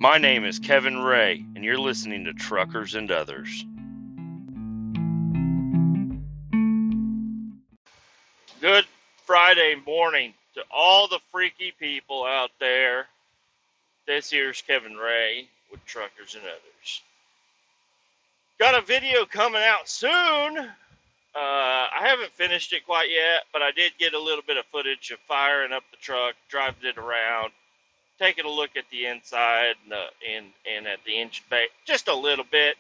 My name is Kevin Ray, and you're listening to Truckers and Others. Good Friday morning to all the freaky people out there. This here's Kevin Ray with Truckers and Others. Got a video coming out soon. I haven't finished it quite yet, but I did get a little bit of footage of firing up the truck, driving it around, taking a look at the inside and at the engine bay, just a little bit.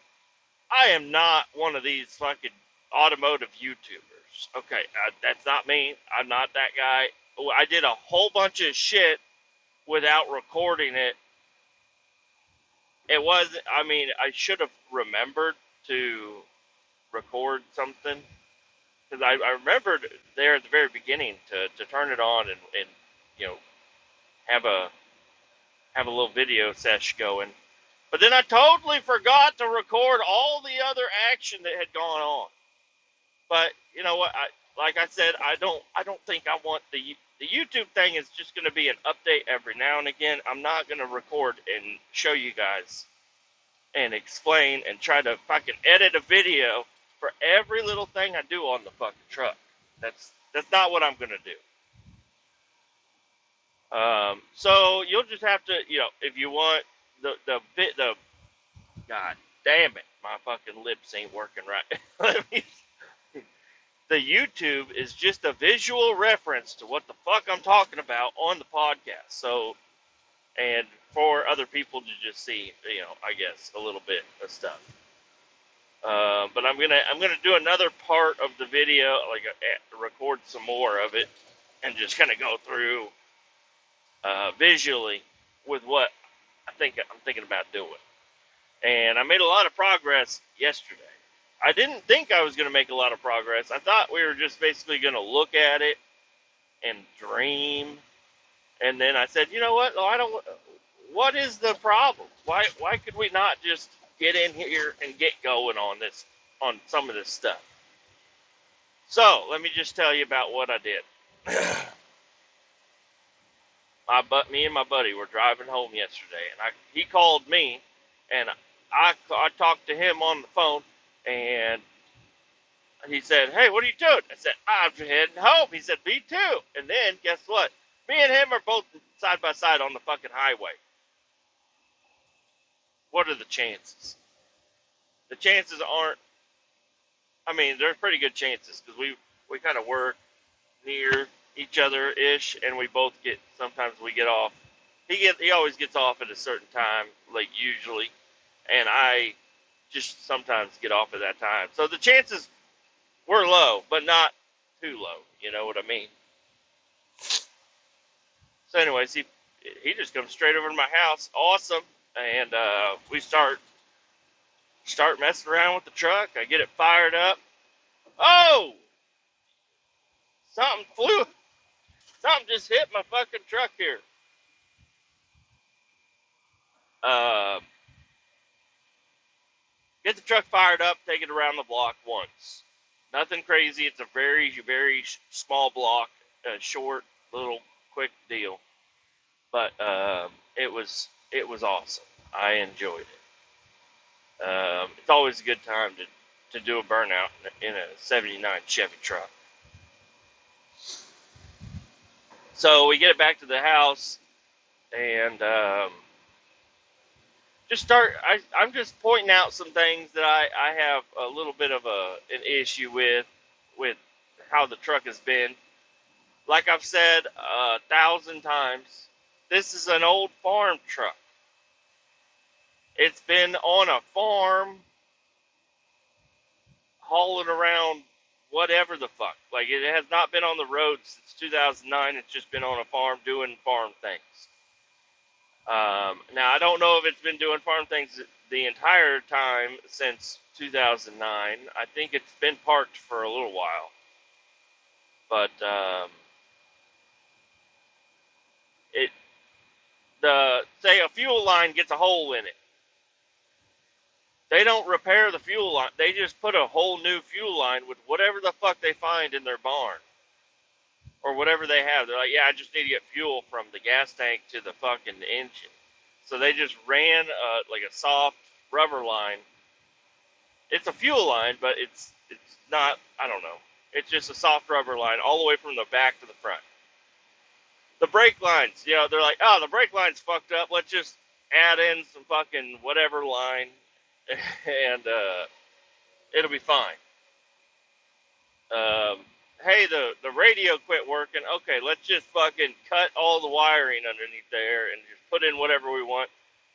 I am not one of these fucking automotive YouTubers. Okay, that's not me. I'm not that guy. I did a whole bunch of shit without recording it. It wasn't, I should have remembered to record something. Because I remembered there at the very beginning to turn it on and you know, have a little video sesh going. But then I totally forgot to record all the other action that had gone on. But you know what? Like I said, I don't think I want the YouTube thing is just going to be an update every now and again. I'm not going to record and show you guys and explain and try to fucking edit a video for every little thing I do on the fucking truck. That's not what I'm going to do. So you'll just have to, if you want the God damn it, my fucking lips ain't working right. The YouTube is just a visual reference to what the fuck I'm talking about on the podcast. So, and for other people to just see, I guess a little bit of stuff. But I'm gonna do another part of the video, like record some more of it, and just kind of go through visually with what I'm thinking about doing. And I made a lot of progress yesterday. I didn't think I was going to make a lot of progress. I thought we were just basically going to look at it and dream. And then I said, you know what? What is the problem? Why could we not just get in here and get going on some of this stuff? So let me just tell you about what I did. Me and my buddy were driving home yesterday, and he called me, and I talked to him on the phone, and he said, "Hey, what are you doing?" I said, "I'm heading home." He said, "Me too." And then guess what? Me and him are both side by side on the fucking highway. What are the chances? The chances aren't. There's pretty good chances because we kind of work near each other ish, and sometimes we get off. He always gets off at a certain time, like usually, and I just sometimes get off at that time. So the chances were low, but not too low. You know what I mean? So anyways, he just comes straight over to my house. Awesome. And we start messing around with the truck. I get it fired up. Oh! Something just hit my fucking truck here. Get the truck fired up, take it around the block once. Nothing crazy. It's a very, very small block, short, little, quick deal. But it was awesome. I enjoyed it. It's always a good time to do a burnout in a 79 Chevy truck. So we get it back to the house, and I'm just pointing out some things that I have a little bit of an issue with how the truck has been. Like I've said 1,000 times, this is an old farm truck. It's been on a farm hauling around whatever the fuck. Like, it has not been on the road since 2009. It's just been on a farm doing farm things. Now, I don't know if it's been doing farm things the entire time since 2009. I think it's been parked for a little while. But say a fuel line gets a hole in it. They don't repair the fuel line. They just put a whole new fuel line with whatever the fuck they find in their barn. Or whatever they have. They're like, yeah, I just need to get fuel from the gas tank to the fucking engine. So they just ran like a soft rubber line. It's a fuel line, but it's not. I don't know. It's just a soft rubber line all the way from the back to the front. The brake lines, they're like, oh, the brake line's fucked up. Let's just add in some fucking whatever line, and it'll be fine. Um, hey, the radio quit working. Okay, let's just fucking cut all the wiring underneath there and just put in whatever we want.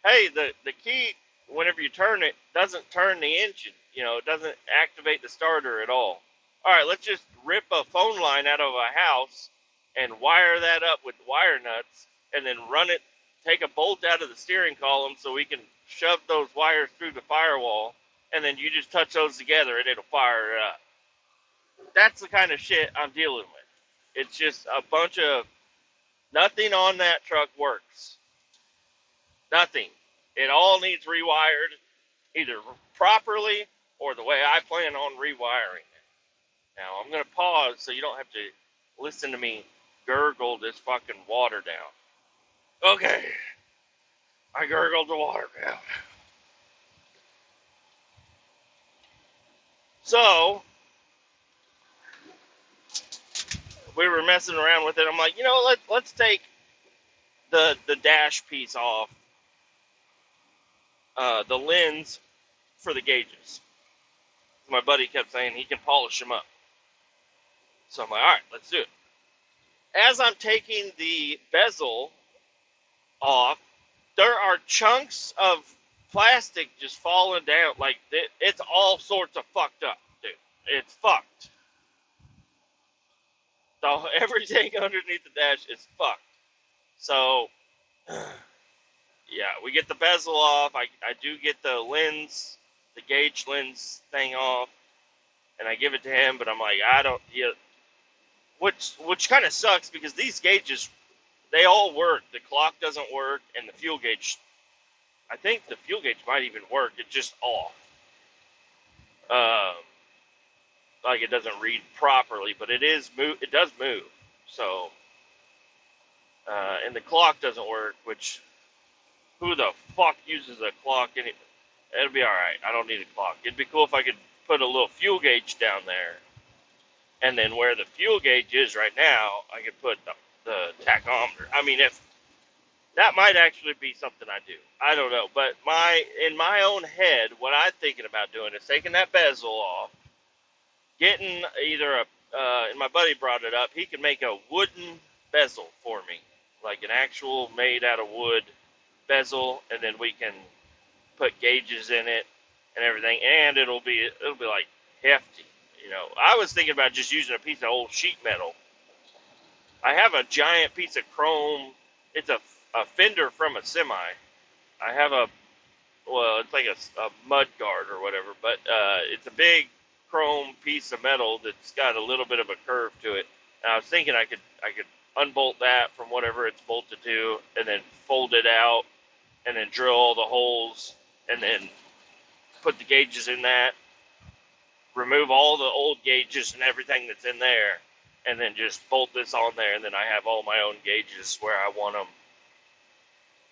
Hey, the key, whenever you turn it, doesn't turn the engine. It doesn't activate the starter at all. All right, let's just rip a phone line out of a house and wire that up with wire nuts and then run it, take a bolt out of the steering column so we can shove those wires through the firewall, and then you just touch those together and it'll fire it up. That's the kind of shit I'm dealing with. It's just a bunch of nothing on that truck works. Nothing. It all needs rewired, either properly or the way I plan on rewiring it. Now, I'm going to pause so you don't have to listen to me gurgle this fucking water down. Okay. I gurgled the water down. So, we were messing around with it. I'm like, let's take the dash piece off, the lens for the gauges. My buddy kept saying he can polish them up. So I'm like, all right, let's do it. As I'm taking the bezel off, there are chunks of plastic just falling down. Like, it's all sorts of fucked up, dude. It's fucked. So everything underneath the dash is fucked. So, yeah, we get the bezel off. I do get the lens, the gauge lens thing off, and I give it to him, but I'm like, I don't, which kind of sucks because these gauges, they all work. The clock doesn't work, and the fuel gauge, I think the fuel gauge might even work. It's just off. Like it doesn't read properly, but it does move. So, and the clock doesn't work, which, who the fuck uses a clock? It'll be alright. I don't need a clock. It'd be cool if I could put a little fuel gauge down there. And then where the fuel gauge is right now, I could put the tachometer. I mean, if that might actually be something I do. I don't know. But in my own head, what I'm thinking about doing is taking that bezel off, getting either and my buddy brought it up, he can make a wooden bezel for me. Like an actual made out of wood bezel, and then we can put gauges in it and everything, and it'll be like hefty. I was thinking about just using a piece of old sheet metal. I have a giant piece of chrome. It's a fender from a semi. I have it's like a mud guard or whatever, but it's a big chrome piece of metal that's got a little bit of a curve to it. And I was thinking I could unbolt that from whatever it's bolted to, and then fold it out, and then drill all the holes, and then put the gauges in that, remove all the old gauges and everything that's in there, and then just bolt this on there, and then I have all my own gauges where I want them.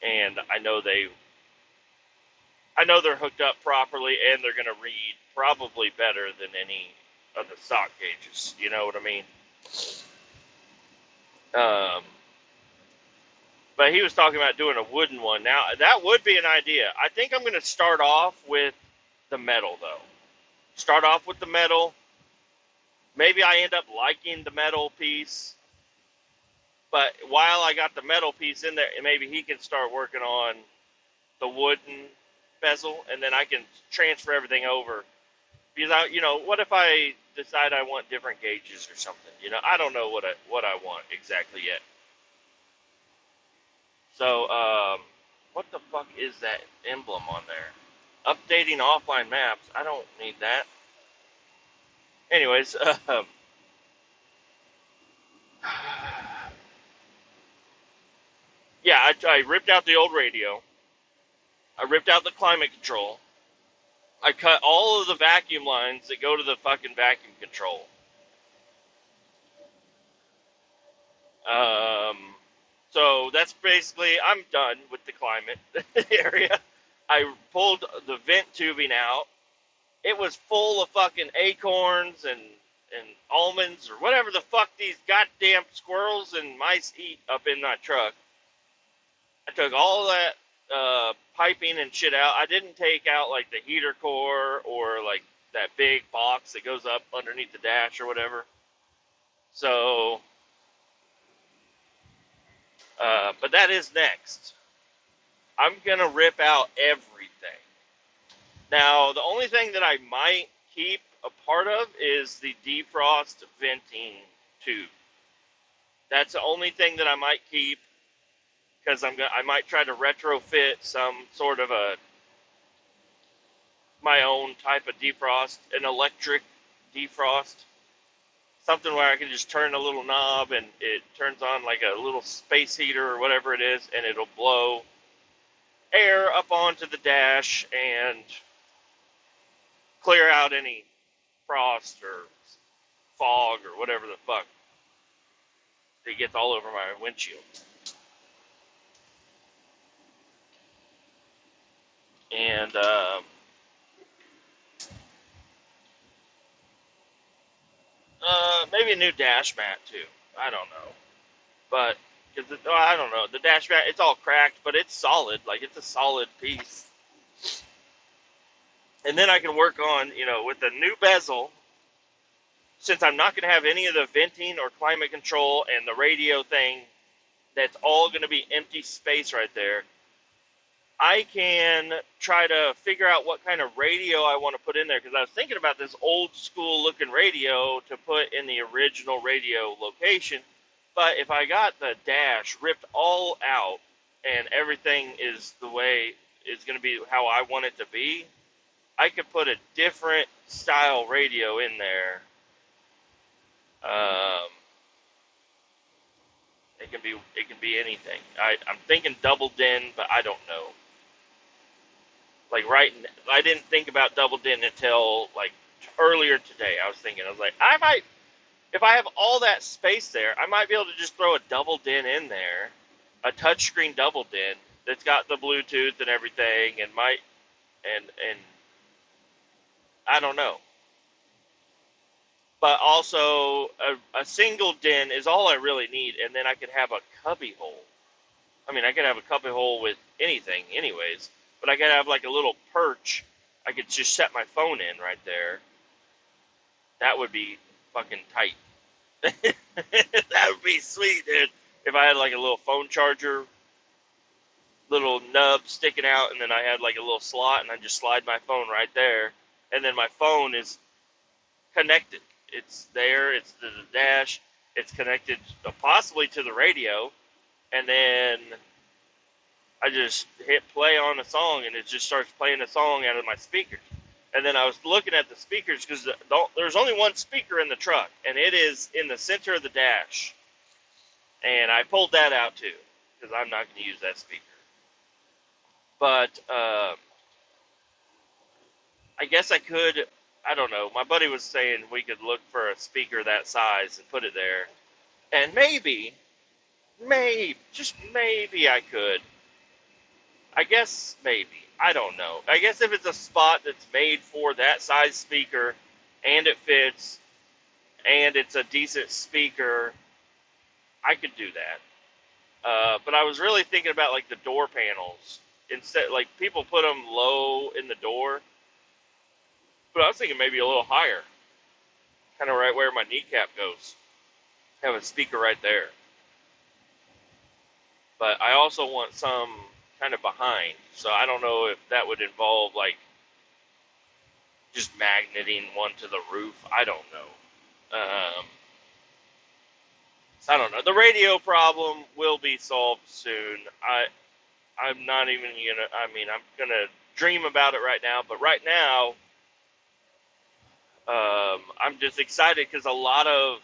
And I know they're hooked up properly, and they're going to read probably better than any of the stock gauges. You know what I mean? But he was talking about doing a wooden one. Now, that would be an idea. I think I'm going to start off with the metal, though. Start off with the metal. Maybe I end up liking the metal piece. But while I got the metal piece in there, maybe he can start working on the wooden bezel, and then I can transfer everything over. Because what if I decide I want different gauges or something? I don't know what I want exactly yet. So, what the fuck is that emblem on there? Updating offline maps. I don't need that. Anyways, yeah, I ripped out the old radio. I ripped out the climate control. I cut all of the vacuum lines that go to the fucking vacuum control. So So that's basically, I'm done with the climate area. I pulled the vent tubing out. It was full of fucking acorns and almonds or whatever the fuck these goddamn squirrels and mice eat up in my truck. I took all that piping and shit out. I didn't take out like the heater core or like that big box that goes up underneath the dash or whatever. So, but that is next. I'm gonna rip out everything. Now, the only thing that I might keep a part of is the defrost venting tube. That's the only thing that I might keep, because I might try to retrofit some sort of my own type of defrost, an electric defrost, something where I can just turn a little knob and it turns on like a little space heater or whatever it is, and it'll blow air up onto the dash and clear out any frost or fog or whatever the fuck that gets all over my windshield. And maybe a new dash mat too. I don't know, but I don't know. The dash mat, it's all cracked, but it's solid. Like, it's a solid piece. And then I can work on, with the new bezel. Since I'm not going to have any of the venting or climate control and the radio thing, that's all going to be empty space right there. I can try to figure out what kind of radio I want to put in there, because I was thinking about this old school looking radio to put in the original radio location. But if I got the dash ripped all out and everything is the way it's going to be how I want it to be, I could put a different style radio in there. It can be anything. I'm thinking double din, but I don't know. Like, I didn't think about double din until like earlier today. I was like, if I have all that space there, I might be able to just throw a double din in there, a touchscreen double din that's got the Bluetooth and everything, and I don't know. But also, a single din is all I really need, and then I could have a cubby hole. I mean, I could have a cubby hole with anything anyways, but I could have like a little perch. I could just set my phone in right there. That would be fucking tight. That would be sweet, dude. If I had like a little phone charger, little nub sticking out, and then I had like a little slot, and I just slide my phone right there, and then my phone is connected. It's there, it's to the dash, it's connected possibly to the radio, and then I just hit play on a song, and it just starts playing a song out of my speakers. And then I was looking at the speakers, because there's only one speaker in the truck, and it is in the center of the dash. And I pulled that out too, because I'm not going to use that speaker. But I guess I could, I don't know. My buddy was saying we could look for a speaker that size and put it there. And maybe, just maybe I could. I guess maybe. I don't know. I guess if it's a spot that's made for that size speaker and it fits and it's a decent speaker, I could do that. But I was really thinking about like the door panels. Instead, like, people put them low in the door. But I was thinking maybe a little higher. Kind of right where my kneecap goes. Have a speaker right there. But I also want some kind of behind. So I don't know if that would involve, like, just magneting one to the roof. I don't know. So I don't know. The radio problem will be solved soon. I'm not even gonna, I'm gonna dream about it right now. But right now, I'm just excited because a lot of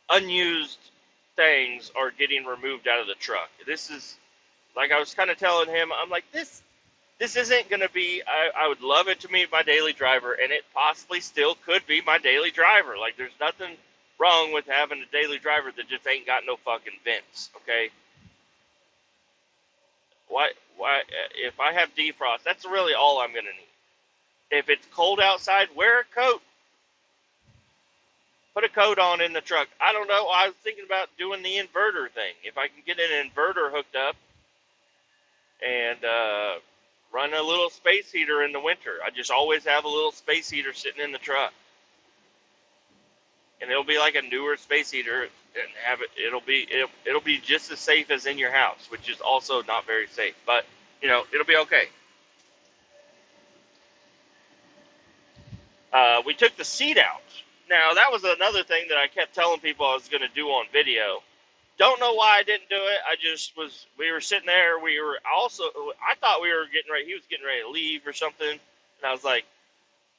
unused things are getting removed out of the truck. This is, like I was kind of telling him, I'm like, this isn't going to be, I would love it to be my daily driver, and it possibly still could be my daily driver. Like, there's nothing wrong with having a daily driver that just ain't got no fucking vents, okay? Why? If I have defrost, that's really all I'm gonna need. If it's cold outside, wear a coat. Put a coat on in the truck. I don't know. I was thinking about doing the inverter thing. If I can get an inverter hooked up and run a little space heater in the winter. I just always have a little space heater sitting in the truck, and it'll be like a newer space heater, and have it. It'll be just as safe as in your house, which is also not very safe, but it'll be okay. We took the seat out. Now that was another thing that I kept telling people I was going to do on video. Don't know why I didn't do it. I just was. We were sitting there. We were also. I thought we were getting ready. He was getting ready to leave or something, and I was like,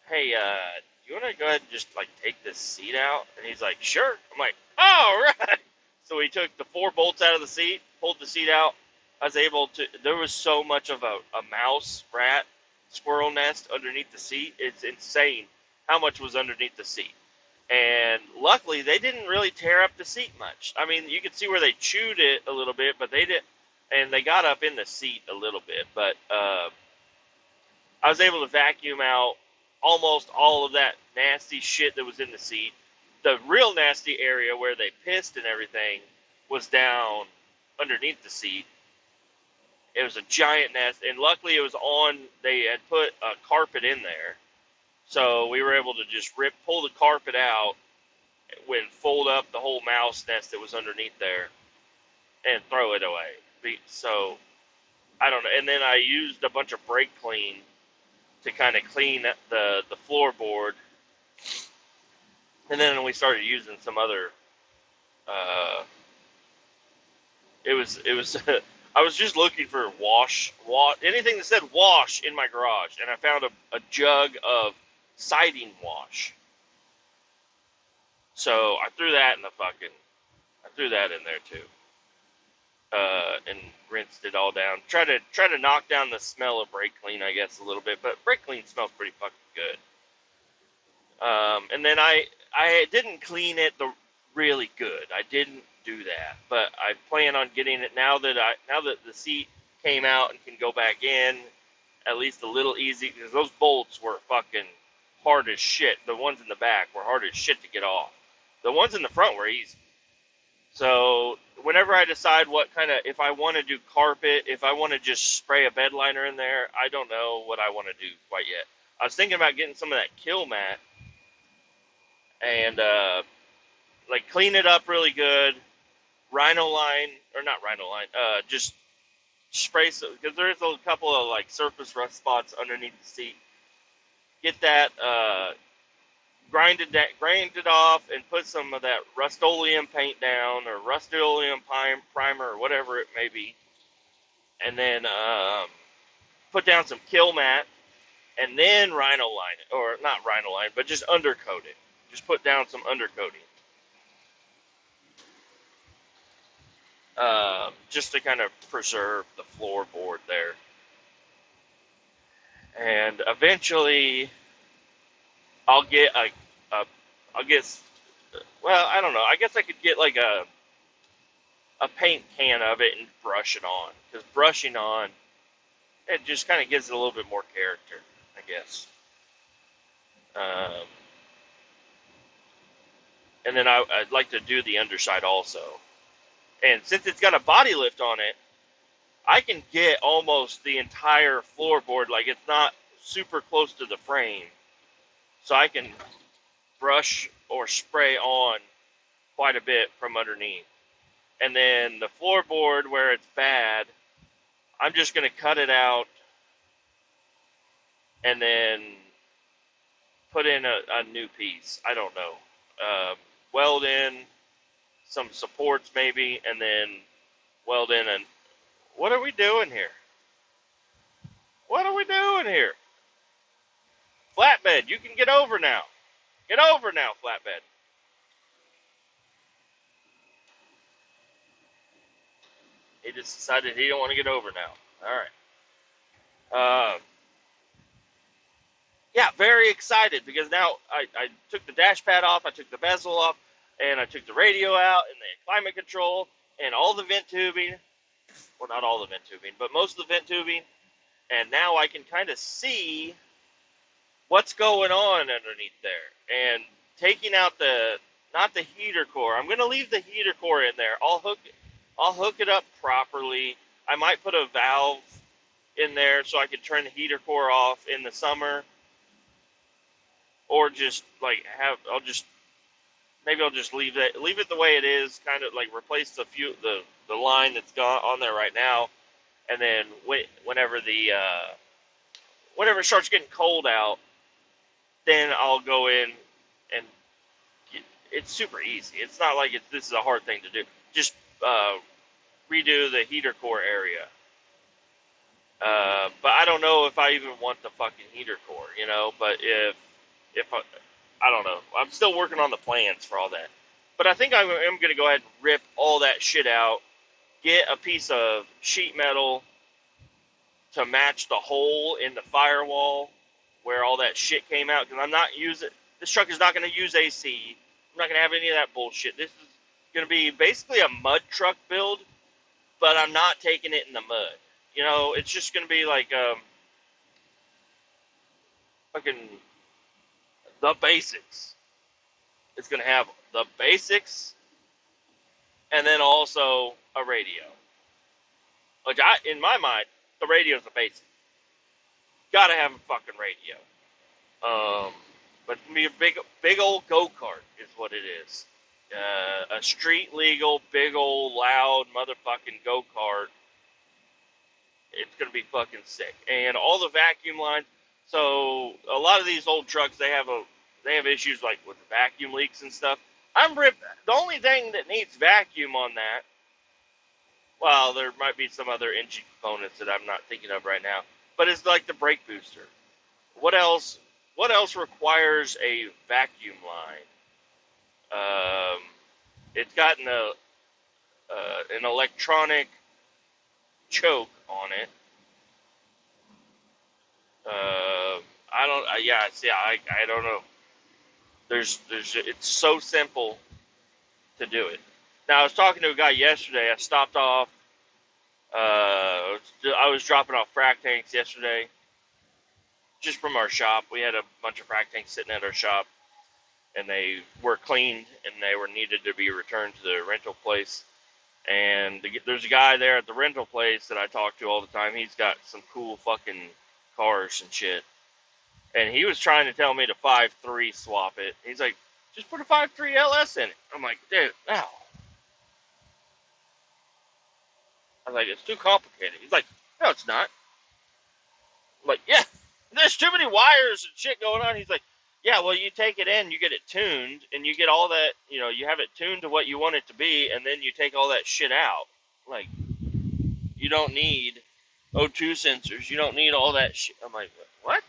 "Hey, you want to go ahead and just like take this seat out?" And he's like, "Sure." I'm like, "All right." So he took the 4 bolts out of the seat, pulled the seat out. I was able to. There was so much of a mouse, rat, squirrel nest underneath the seat. It's insane how much was underneath the seat. And luckily, they didn't really tear up the seat much. I mean, you could see where they chewed it a little bit, but they didn't. And they got up in the seat a little bit. But I was able to vacuum out almost all of that nasty shit that was in the seat. The real nasty area where they pissed and everything was down underneath the seat. It was a giant nest. And luckily, it was on. They had put a carpet in there. So we were able to just pull the carpet out, fold up the whole mouse nest that was underneath there, and throw it away. So I don't know. And then I used a bunch of brake clean to kind of clean the floorboard, and then we started using some other. It was. I was just looking for wash, anything that said wash in my garage, and I found a jug of siding wash. So I threw that in there too, and rinsed it all down. Try to knock down the smell of brake clean, I guess, a little bit. But brake clean smells pretty fucking good. And then I didn't clean it really good. I didn't do that, but I plan on getting it now that the seat came out and can go back in, at least a little easy, because those bolts were fucking hard as shit. The ones in the back were hard as shit to get off. The ones in the front were easy. So whenever I decide if I want to do carpet, if I want to just spray a bed liner in there, I don't know what I want to do quite yet. I was thinking about getting some of that kill mat and clean it up really good. Just spray some, because there's a couple of surface rust spots underneath the seat. Get that grind it off and put some of that Rust-Oleum paint down, or Rust-Oleum primer, or whatever it may be, and then put down some kill mat, and then rhino line it, or not rhino line, but just undercoat it. Just put down some undercoating, just to kind of preserve the floorboard there. And eventually, I don't know. I guess I could get a paint can of it and brush it on. Because brushing on, it just kind of gives it a little bit more character, I guess. And then I'd like to do the underside also. And since it's got a body lift on it, I can get almost the entire floorboard. It's not super close to the frame. So I can brush or spray on quite a bit from underneath. And then the floorboard where it's bad, I'm just going to cut it out and then put in a new piece. I don't know. Weld in some supports maybe, and then weld in and... What are we doing here? What are we doing here? Flatbed, you can get over now. Get over now, flatbed. He just decided he don't want to get over now. All right. Yeah, very excited, because now I took the dash pad off, I took the bezel off, and I took the radio out, and the climate control, and all the vent tubing. Well, not all the vent tubing, but most of the vent tubing. And now I can kind of see what's going on underneath there. And taking out not the heater core. I'm going to leave the heater core in there. I'll hook it up properly. I might put a valve in there so I can turn the heater core off in the summer, or just like I'll just leave it the way it is, kind of like replace the line that's gone on there right now, and then whenever whenever it starts getting cold out, then I'll go in and it's super easy. It's not like this is a hard thing to do. Just redo the heater core area. But I don't know if I even want the fucking heater core, you know. But if I don't know, I'm still working on the plans for all that. But I think I am going to go ahead and rip all that shit out, get a piece of sheet metal to match the hole in the firewall where all that shit came out, because I'm not using, this truck is not going to use AC. I'm not going to have any of that bullshit. This is going to be basically a mud truck build, but I'm not taking it in the mud. You know, it's just going to be like fucking the basics. It's going to have the basics and then also a radio. Which in my mind, the radio's the basic. Gotta have a fucking radio. But it's gonna be a big old go-kart is what it is. A street legal, big old loud motherfucking go-kart. It's gonna be fucking sick. And all the vacuum lines. So a lot of these old trucks, they have issues like with the vacuum leaks and stuff. The only thing that needs vacuum on that, well, there might be some other engine components that I'm not thinking of right now, but it's like the brake booster. What else? What else requires a vacuum line? It's got an electronic choke on it. I don't. Yeah, see, I don't know. It's so simple to do it. Now, I was talking to a guy yesterday. I stopped off. I was dropping off frac tanks yesterday, just from our shop. We had a bunch of frac tanks sitting at our shop, and they were cleaned, and they were needed to be returned to the rental place. And there's a guy there at the rental place that I talk to all the time. He's got some cool fucking cars and shit. And he was trying to tell me to 5.3 swap it. He's like, just put a 5.3 LS in it. I'm like, dude, no. I was like, it's too complicated. He's like, no, it's not. I'm like, yeah, there's too many wires and shit going on. He's like, yeah, well, you take it in, you get it tuned, and you get all that, you know, you have it tuned to what you want it to be, and then you take all that shit out. Like, you don't need O2 sensors. You don't need all that shit. I'm like, what?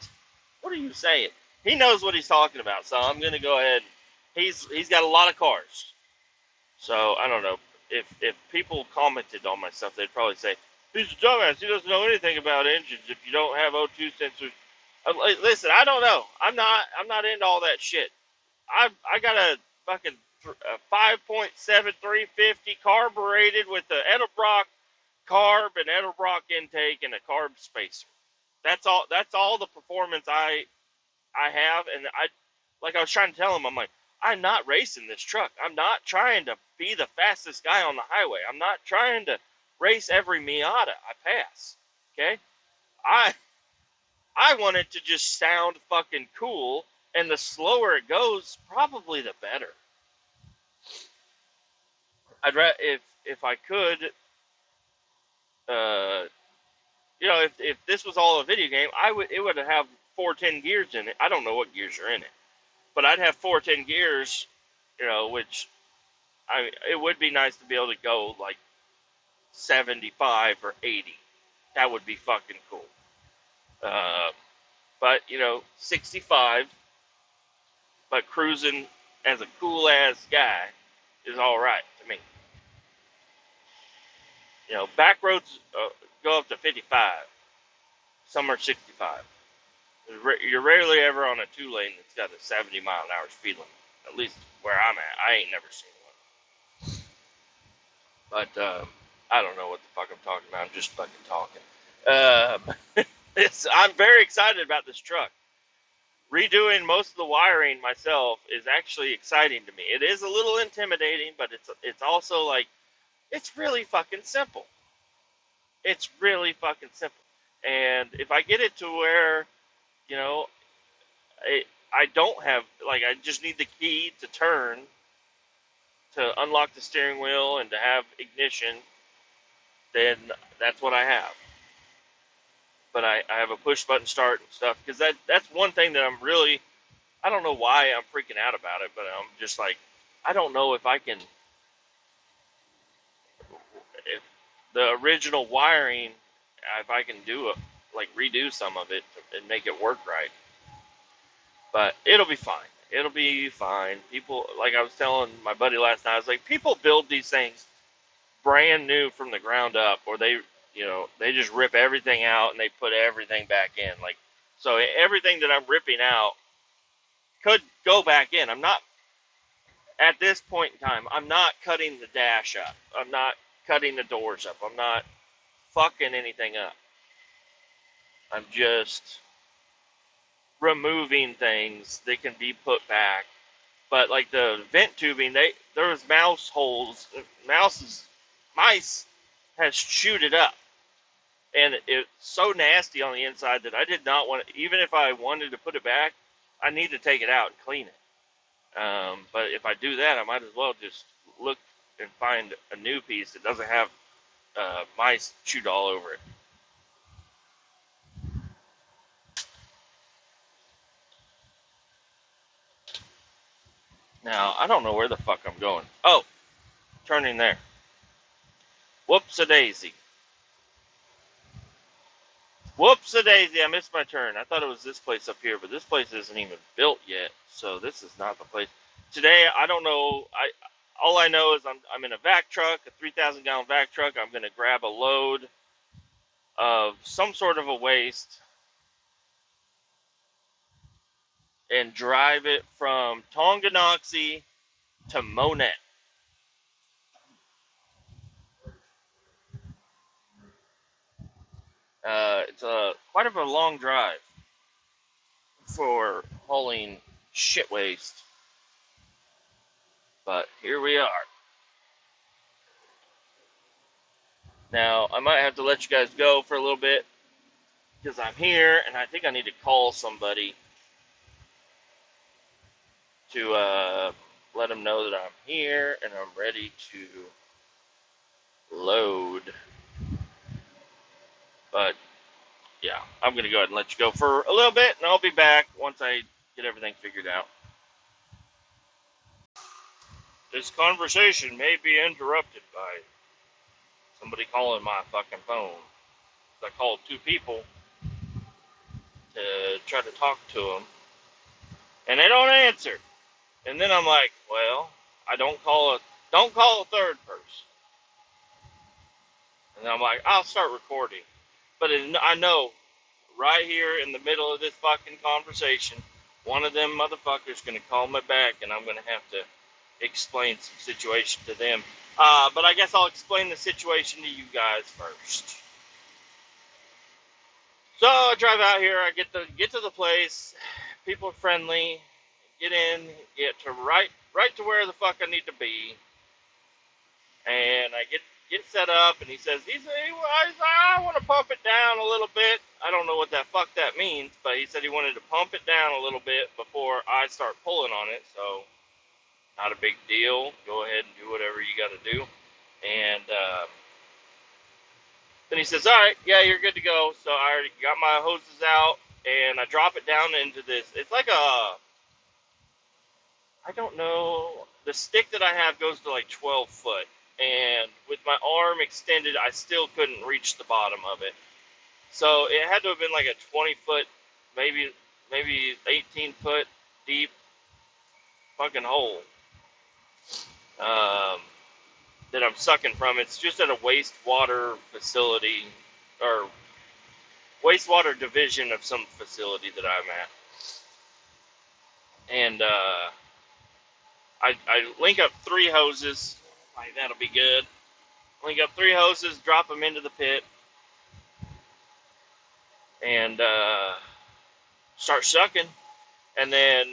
What are you saying? He knows what he's talking about, so I'm going to go ahead. He's got a lot of cars. So, I don't know. If people commented on my stuff, they'd probably say, he's a dumbass. He doesn't know anything about engines if you don't have O2 sensors. Listen, I don't know. I'm not into all that shit. I got a fucking 5.7 350 carbureted with the Edelbrock carb and Edelbrock intake and a carb spacer. That's all the performance I have. And I was trying to tell him, I'm like, I'm not racing this truck. I'm not trying to be the fastest guy on the highway. I'm not trying to race every Miata I pass. Okay? I want it to just sound fucking cool, and the slower it goes, probably the better. If I could, you know, if this was all a video game, it would have 410 gears in it. I don't know what gears are in it, but I'd have 410 gears, you know, which it would be nice to be able to go like 75 or 80. That would be fucking cool. But you know, 65. But cruising as a cool ass guy is all right to me. You know, back roads go up to 55. Some are 65. You're rarely ever on a 2-lane that's got a 70-mile-an-hour speed limit. At least where I'm at, I ain't never seen one. But I don't know what the fuck I'm talking about. I'm just fucking talking. I'm very excited about this truck. Redoing most of the wiring myself is actually exciting to me. It is a little intimidating, but it's also like it's really fucking simple. It's really fucking simple. And if I get it to where, you know, I don't have, like, I just need the key to turn to unlock the steering wheel and to have ignition, then that's what I have. But I have a push button start and stuff because that's one thing that I'm really, I don't know why I'm freaking out about it, but I'm just like, I don't know if I can, if the original wiring, if I can do it, like redo some of it and make it work right. But it'll be fine. It'll be fine. People, like I was telling my buddy last night, I was like, people build these things brand new from the ground up, or they just rip everything out and they put everything back in. Like, so everything that I'm ripping out could go back in. I'm not, at this point in time, I'm not cutting the dash up. I'm not cutting the doors up. I'm not fucking anything up. I'm just removing things that can be put back. But like the vent tubing, there was mouse holes. Mice has chewed it up, and it's so nasty on the inside that I did not want to. Even if I wanted to put it back, I need to take it out and clean it. But if I do that, I might as well just look and find a new piece that doesn't have mice chewed all over it. Now I don't know where the fuck I'm going. Oh, turning there. Whoops a daisy. Whoops a daisy, I missed my turn. I thought it was this place up here, but this place isn't even built yet, so this is not the place. Today, I don't know. All I know is I'm in a vac truck, a 3,000 gallon vac truck. I'm going to grab a load of some sort of a waste and drive it from Tonganoxie to Monette. It's quite of a long drive for hauling shit waste, but here we are. Now, I might have to let you guys go for a little bit because I'm here and I think I need to call somebody to let them know that I'm here and I'm ready to load. But yeah, I'm going to go ahead and let you go for a little bit and I'll be back once I get everything figured out. This conversation may be interrupted by somebody calling my fucking phone. I called two people to try to talk to them and they don't answer. And then I'm like, well, I don't call a third person. And I'm like, I'll start recording. But I know right here in the middle of this fucking conversation, one of them motherfuckers gonna call me back, and I'm gonna have to explain some situation to them. But I guess I'll explain the situation to you guys first. So I drive out here. I get to the place. People are friendly. Get in. Get to right to where the fuck I need to be. And I get set up, and he says, I want to pump it down a little bit. I don't know what that fuck that means, but he said he wanted to pump it down a little bit before I start pulling on it, so not a big deal. Go ahead and do whatever you got to do. And then he says, all right, yeah, you're good to go. So I already got my hoses out, and I drop it down into this. It's like I don't know, the stick that I have goes to like 12 foot. And with my arm extended, I still couldn't reach the bottom of it. So it had to have been like a 20 foot, maybe 18 foot deep fucking hole that I'm sucking from. It's just at a wastewater facility or wastewater division of some facility that I'm at. And I link up 3 hoses. Like, that'll be good. link up 3 hoses, drop them into the pit, and start sucking. And then,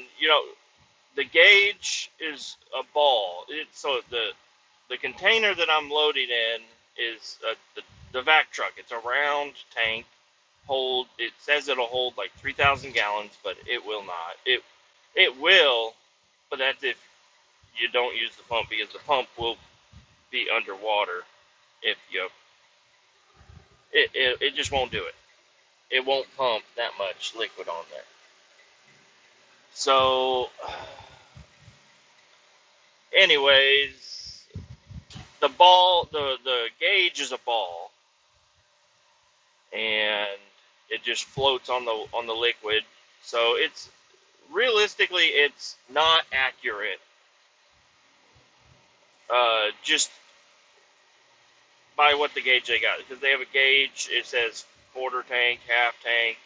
the gauge is a ball. So the container that I'm loading in is the vac truck. It's a round tank. It says it'll hold like 3,000 gallons, but it will not. It will, but that's if you don't use the pump, because the pump will be underwater if you. It just won't do it. It won't pump that much liquid on there. So, anyways, the gauge is a ball, and it just floats on the liquid. So it's realistically it's not accurate. Just by what the gauge they got, because they have a gauge. It says quarter tank, half tank,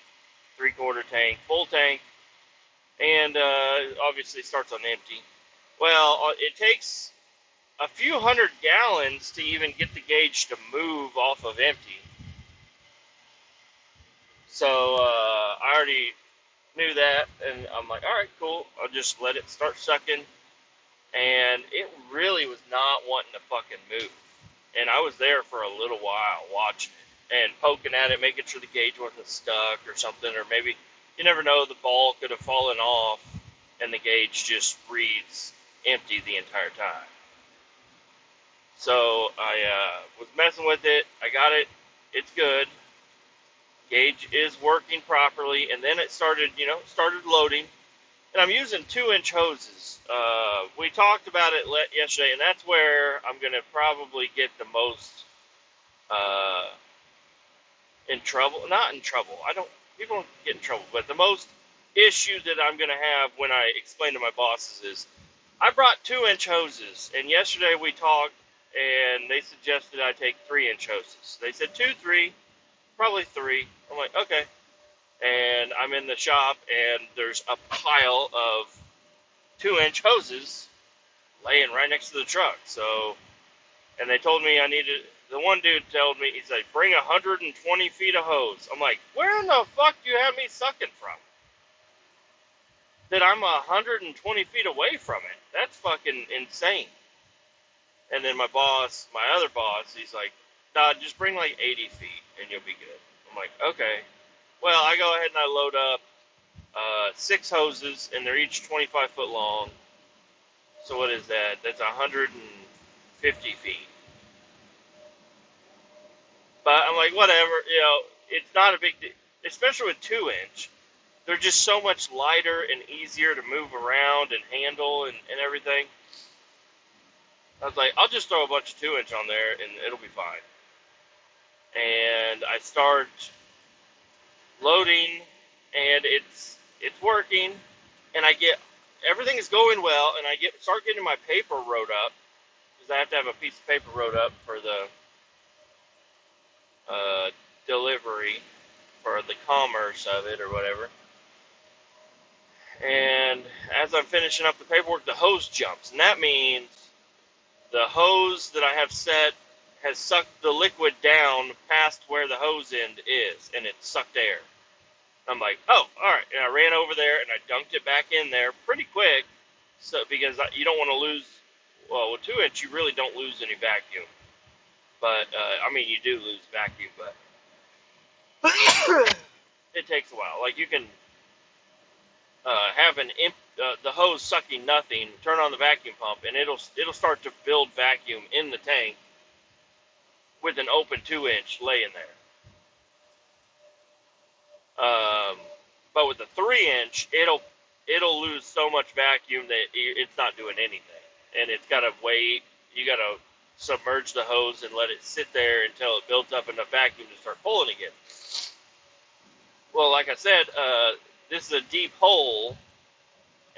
3/4 tank, full tank, and obviously starts on empty. Well, it takes a few hundred gallons to even get the gauge to move off of empty. So I already knew that, and I'm like, all right, cool. I'll just let it start sucking, and it really was not wanting to fucking move. And I was there for a little while watching it and poking at it, making sure the gauge wasn't stuck or something, or maybe, you never know, the ball could have fallen off and the gauge just reads empty the entire time. So I was messing with it. I got it. It's good. Gauge is working properly, and then it started loading. And I'm using 2-inch hoses. We talked about it yesterday, and that's where I'm going to probably get the most in trouble. Not in trouble. People don't get in trouble, but the most issue that I'm going to have when I explain to my bosses is, I brought 2-inch hoses, and yesterday we talked, and they suggested I take 3-inch hoses. They said 2, 3, probably 3. I'm like, okay. And I'm in the shop, and there's a pile of 2-inch hoses laying right next to the truck. So, and they told me I needed. The one dude told me, he's like, bring 120 feet of hose. I'm like, where in the fuck do you have me sucking from? That I'm 120 feet away from it. That's fucking insane. And then my other boss, he's like, nah, just bring like 80 feet and you'll be good. I'm like, okay. Well, I go ahead and I load up 6 hoses, and they're each 25 foot long. So what is that? That's 150 feet. But I'm like, whatever, it's not a big deal. Especially with 2-inch. They're just so much lighter and easier to move around and handle and everything. I was like, I'll just throw a bunch of 2-inch on there and it'll be fine. And I start loading, and it's working, and everything is going well, and I start getting my paper wrote up, because I have to have a piece of paper wrote up for the delivery, for the commerce of it or whatever. And as I'm finishing up the paperwork, the hose jumps, and that means the hose that I have set has sucked the liquid down past where the hose end is, and it sucked air. I'm like, oh, all right. And I ran over there, and I dunked it back in there pretty quick, because you don't want to lose. Well, with 2-inch, you really don't lose any vacuum. But, you do lose vacuum, but it takes a while. Like, you can have the hose sucking nothing, turn on the vacuum pump, and it'll start to build vacuum in the tank with an open 2-inch laying there. But with the 3-inch, it'll lose so much vacuum that it's not doing anything, and it's got to wait. You got to submerge the hose and let it sit there until it builds up enough vacuum to start pulling again. Well, like I said, this is a deep hole,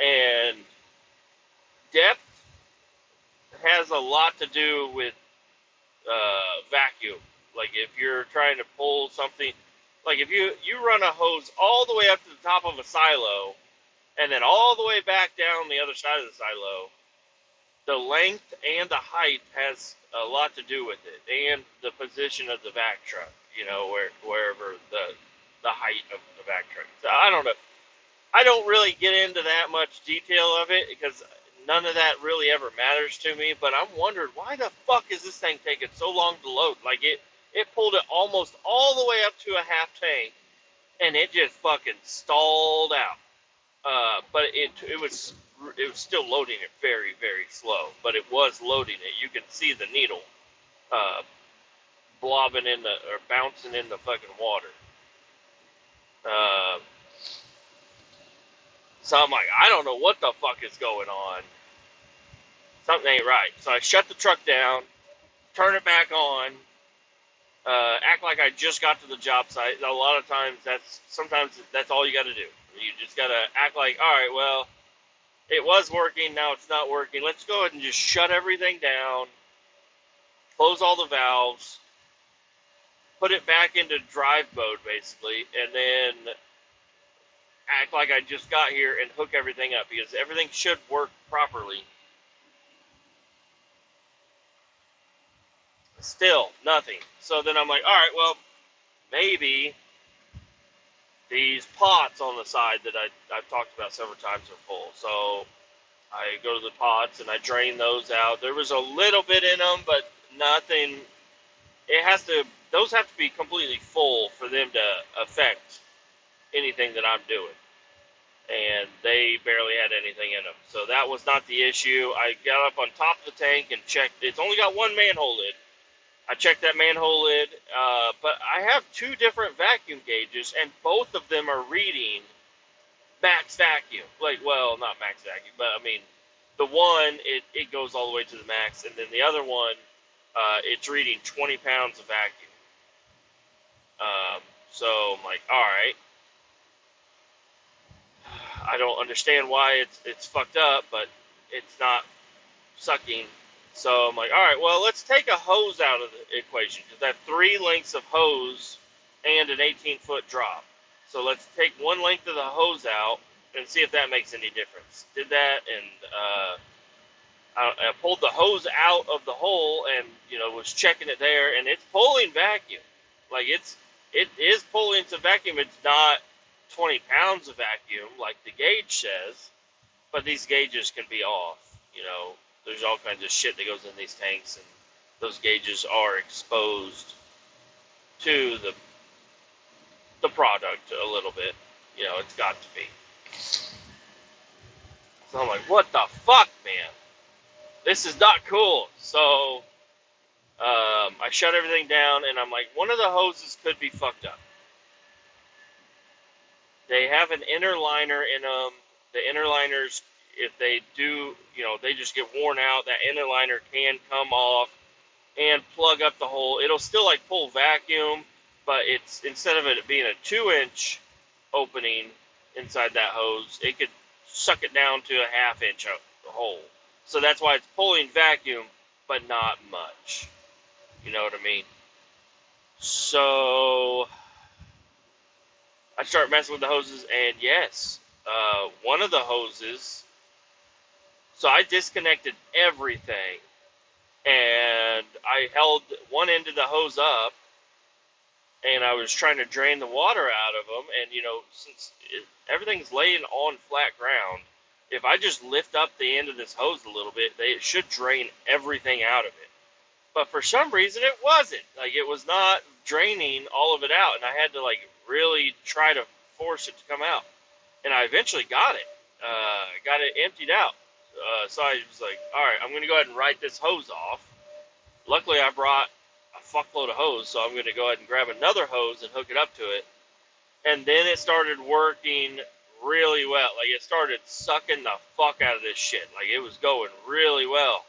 and depth has a lot to do with vacuum. Like, if you're trying to pull something, like if you run a hose all the way up to the top of a silo, and then all the way back down the other side of the silo, the length and the height has a lot to do with it, and the position of the vac truck. You know, wherever the height of the vac truck. So I don't know. I don't really get into that much detail of it because none of that really ever matters to me. But I'm wondering why the fuck is this thing taking so long to load? Like it pulled it almost all the way up to a half tank, and it just fucking stalled out. But it was still loading it very, very slow. But it was loading it. You could see the needle uh, blobbing in the or bouncing in the fucking water. Uh, so I'm like, I don't know what the fuck is going on. Something ain't right. So I shut the truck down, turn it back on, act like I just got to the job site. A lot of times sometimes that's all you got to do. You just got to act like, all right, well, it was working, now it's not working. Let's go ahead and just shut everything down, close all the valves, put it back into drive mode, basically, and then act like I just got here and hook everything up because everything should work properly. Still, nothing. So then I'm like, all right, well, maybe these pots on the side that I've talked about several times are full. So I go to the pots and I drain those out. There was a little bit in them, but nothing. Those have to be completely full for them to affect anything that I'm doing. And they barely had anything in them. So that was not the issue. I got up on top of the tank and checked. It's only got one manhole lid. I checked that manhole lid, but I have two different vacuum gauges, and both of them are reading max vacuum. Like, well, not max vacuum, but I mean, the one, it goes all the way to the max, and then the other one, it's reading 20 pounds of vacuum. So I'm like, all right. I don't understand why it's fucked up, but it's not sucking. So I'm like, all right, well, let's take a hose out of the equation because I have 3 lengths of hose and an 18-foot drop. So let's take one length of the hose out and see if that makes any difference. Did that, and I pulled the hose out of the hole and was checking it there, and it's pulling vacuum. Like it is pulling some vacuum. It's not 20 pounds of vacuum like the gauge says, but these gauges can be off. There's all kinds of shit that goes in these tanks, and those gauges are exposed to the product a little bit. It's got to be. So I'm like, what the fuck, man? This is not cool. So I shut everything down, and I'm like, one of the hoses could be fucked up. They have an inner liner in them. The inner liners, if they do, they just get worn out. That inner liner can come off and plug up the hole. It'll still pull vacuum, but it's instead of it being a 2-inch opening inside that hose, it could suck it down to a half-inch hole. So that's why it's pulling vacuum, but not much. You know what I mean? So I start messing with the hoses, and yes, one of the hoses. So I disconnected everything, and I held one end of the hose up, and I was trying to drain the water out of them. And since everything's laying on flat ground, if I just lift up the end of this hose a little bit, it should drain everything out of it. But for some reason, it wasn't. It was not draining all of it out, and I had to really try to force it to come out. And I eventually got it. Got it emptied out. So I was like, all right, I'm going to go ahead and write this hose off. Luckily, I brought a fuckload of hose, so I'm going to go ahead and grab another hose and hook it up to it. And then it started working really well. It started sucking the fuck out of this shit. It was going really well.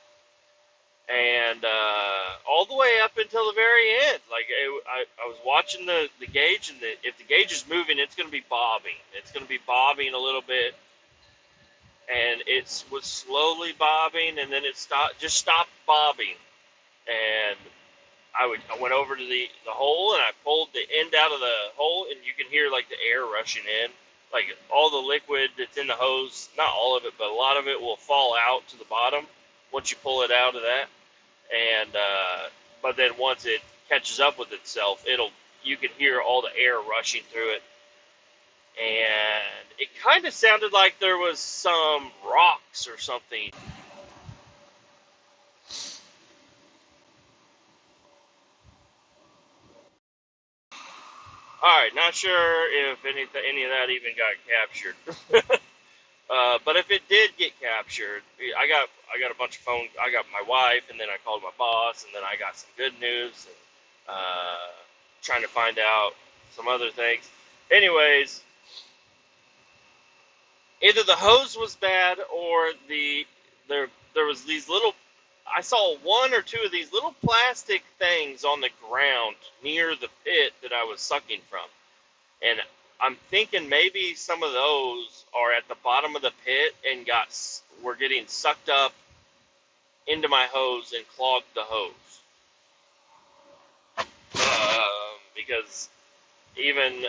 And all the way up until the very end. I was watching the gauge, and if the gauge is moving, it's going to be bobbing. It's going to be bobbing a little bit. And it was slowly bobbing, and then it stopped bobbing. And I went over to the hole, and I pulled the end out of the hole, and you can hear the air rushing in. All the liquid that's in the hose, not all of it, but a lot of it will fall out to the bottom once you pull it out of that, and but then once it catches up with itself, you can hear all the air rushing through it, and it kind of sounded like there was some rocks or something. All right, not sure if any of that even got captured. But if it did get captured, I got a bunch of phone. I got my wife, and then I called my boss, and then I got some good news, and trying to find out some other things. Anyways, either the hose was bad or there was these little. I saw one or two of these little plastic things on the ground near the pit that I was sucking from. And I'm thinking maybe some of those are at the bottom of the pit and were getting sucked up into my hose and clogged the hose. Because even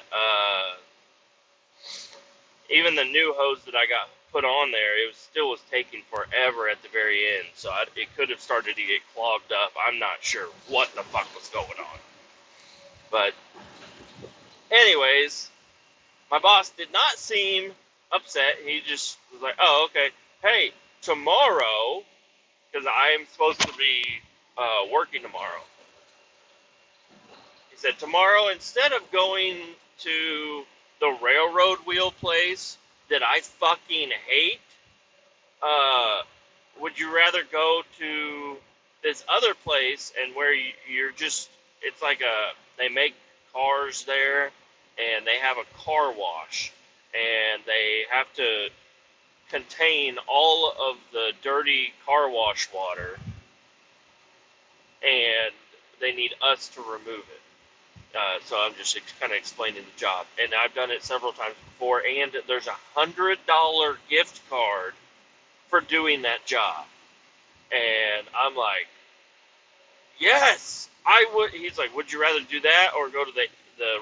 even the new hose that I got put on there, it still was taking forever at the very end. So it could have started to get clogged up. I'm not sure what the fuck was going on. But anyways, my boss did not seem upset. He just was like, oh, okay. Hey, tomorrow, because I am supposed to be working tomorrow. He said, tomorrow, instead of going to the railroad wheel place that I fucking hate, would you rather go to this other place and where you're just, it's like they make cars there, and they have a car wash, and they have to contain all of the dirty car wash water, and they need us to remove it. So I'm just kind of explaining the job, and I've done it several times before, and there's $100 gift card for doing that job. And I'm like, yes, I would. He's like, would you rather do that or go to the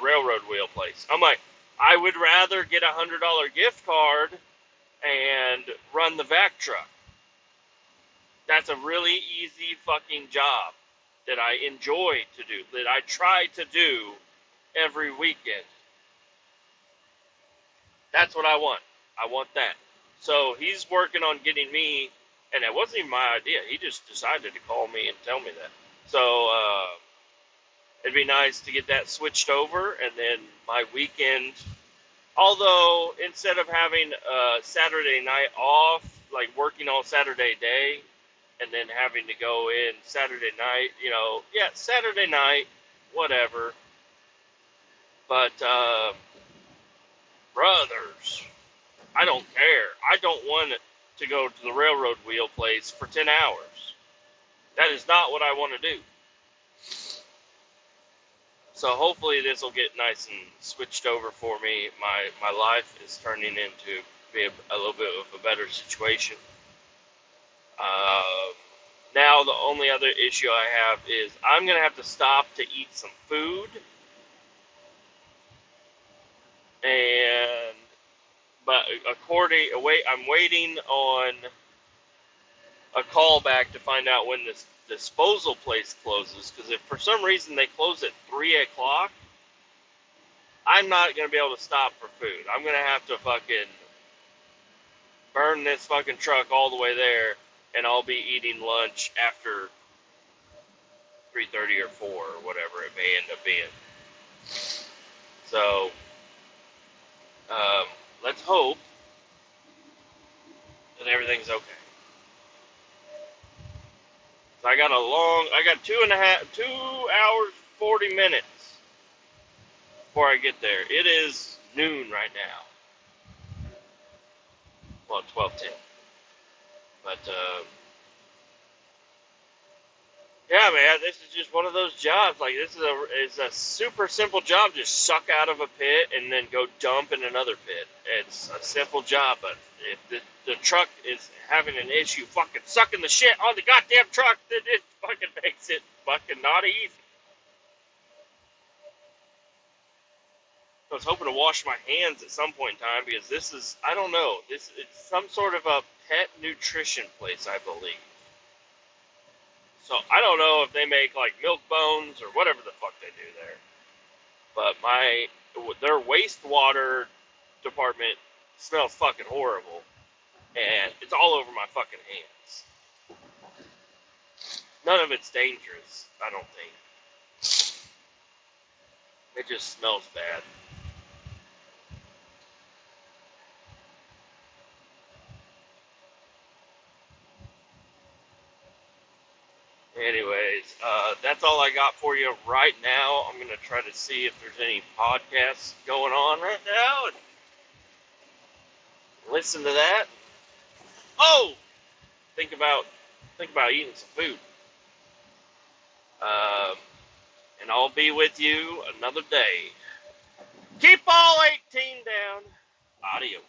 railroad wheel place? I'm like, I would rather get $100 gift card and run the vac truck. That's a really easy fucking job that I enjoy to do, that I try to do every weekend. That's what I want. I want that. So he's working on getting me, and it wasn't even my idea. He just decided to call me and tell me that. So it'd be nice to get that switched over, and then my weekend, although instead of having Saturday night off, like working all Saturday day, and then having to go in Saturday night, Saturday night, whatever. But, brothers, I don't care. I don't want to go to the railroad wheel place for 10 hours. That is not what I want to do. So hopefully this will get nice and switched over for me. My life is turning into be a little bit of a better situation. Now the only other issue I have is I'm going to have to stop to eat some food. But I'm waiting on a call back to find out when this disposal place closes. Because if for some reason they close at 3 o'clock, I'm not going to be able to stop for food. I'm going to have to fucking burn this fucking truck all the way there, and I'll be eating lunch after 3:30 or 4 or whatever it may end up being. So, let's hope that everything's okay. So I got 2 hours, 40 minutes before I get there. It is noon right now. Well, 12:10. But, yeah, man, this is just one of those jobs. Like, this is a super simple job. Just suck out of a pit and then go dump in another pit. It's a simple job, but if the truck is having an issue fucking sucking the shit on the goddamn truck, then it fucking makes it fucking not easy. I was hoping to wash my hands at some point in time because this is, I don't know, it's some sort of a pet nutrition place, I believe. So I don't know if they make like milk bones or whatever the fuck they do there. But their wastewater department smells fucking horrible, and it's all over my fucking hands. None of it's dangerous, I don't think. It just smells bad. Anyways, that's all I got for you right now. I'm gonna try to see if there's any podcasts going on right now and listen to that. Oh, think about eating some food. Um, and I'll be with you another day. Keep all 18 down. Adios.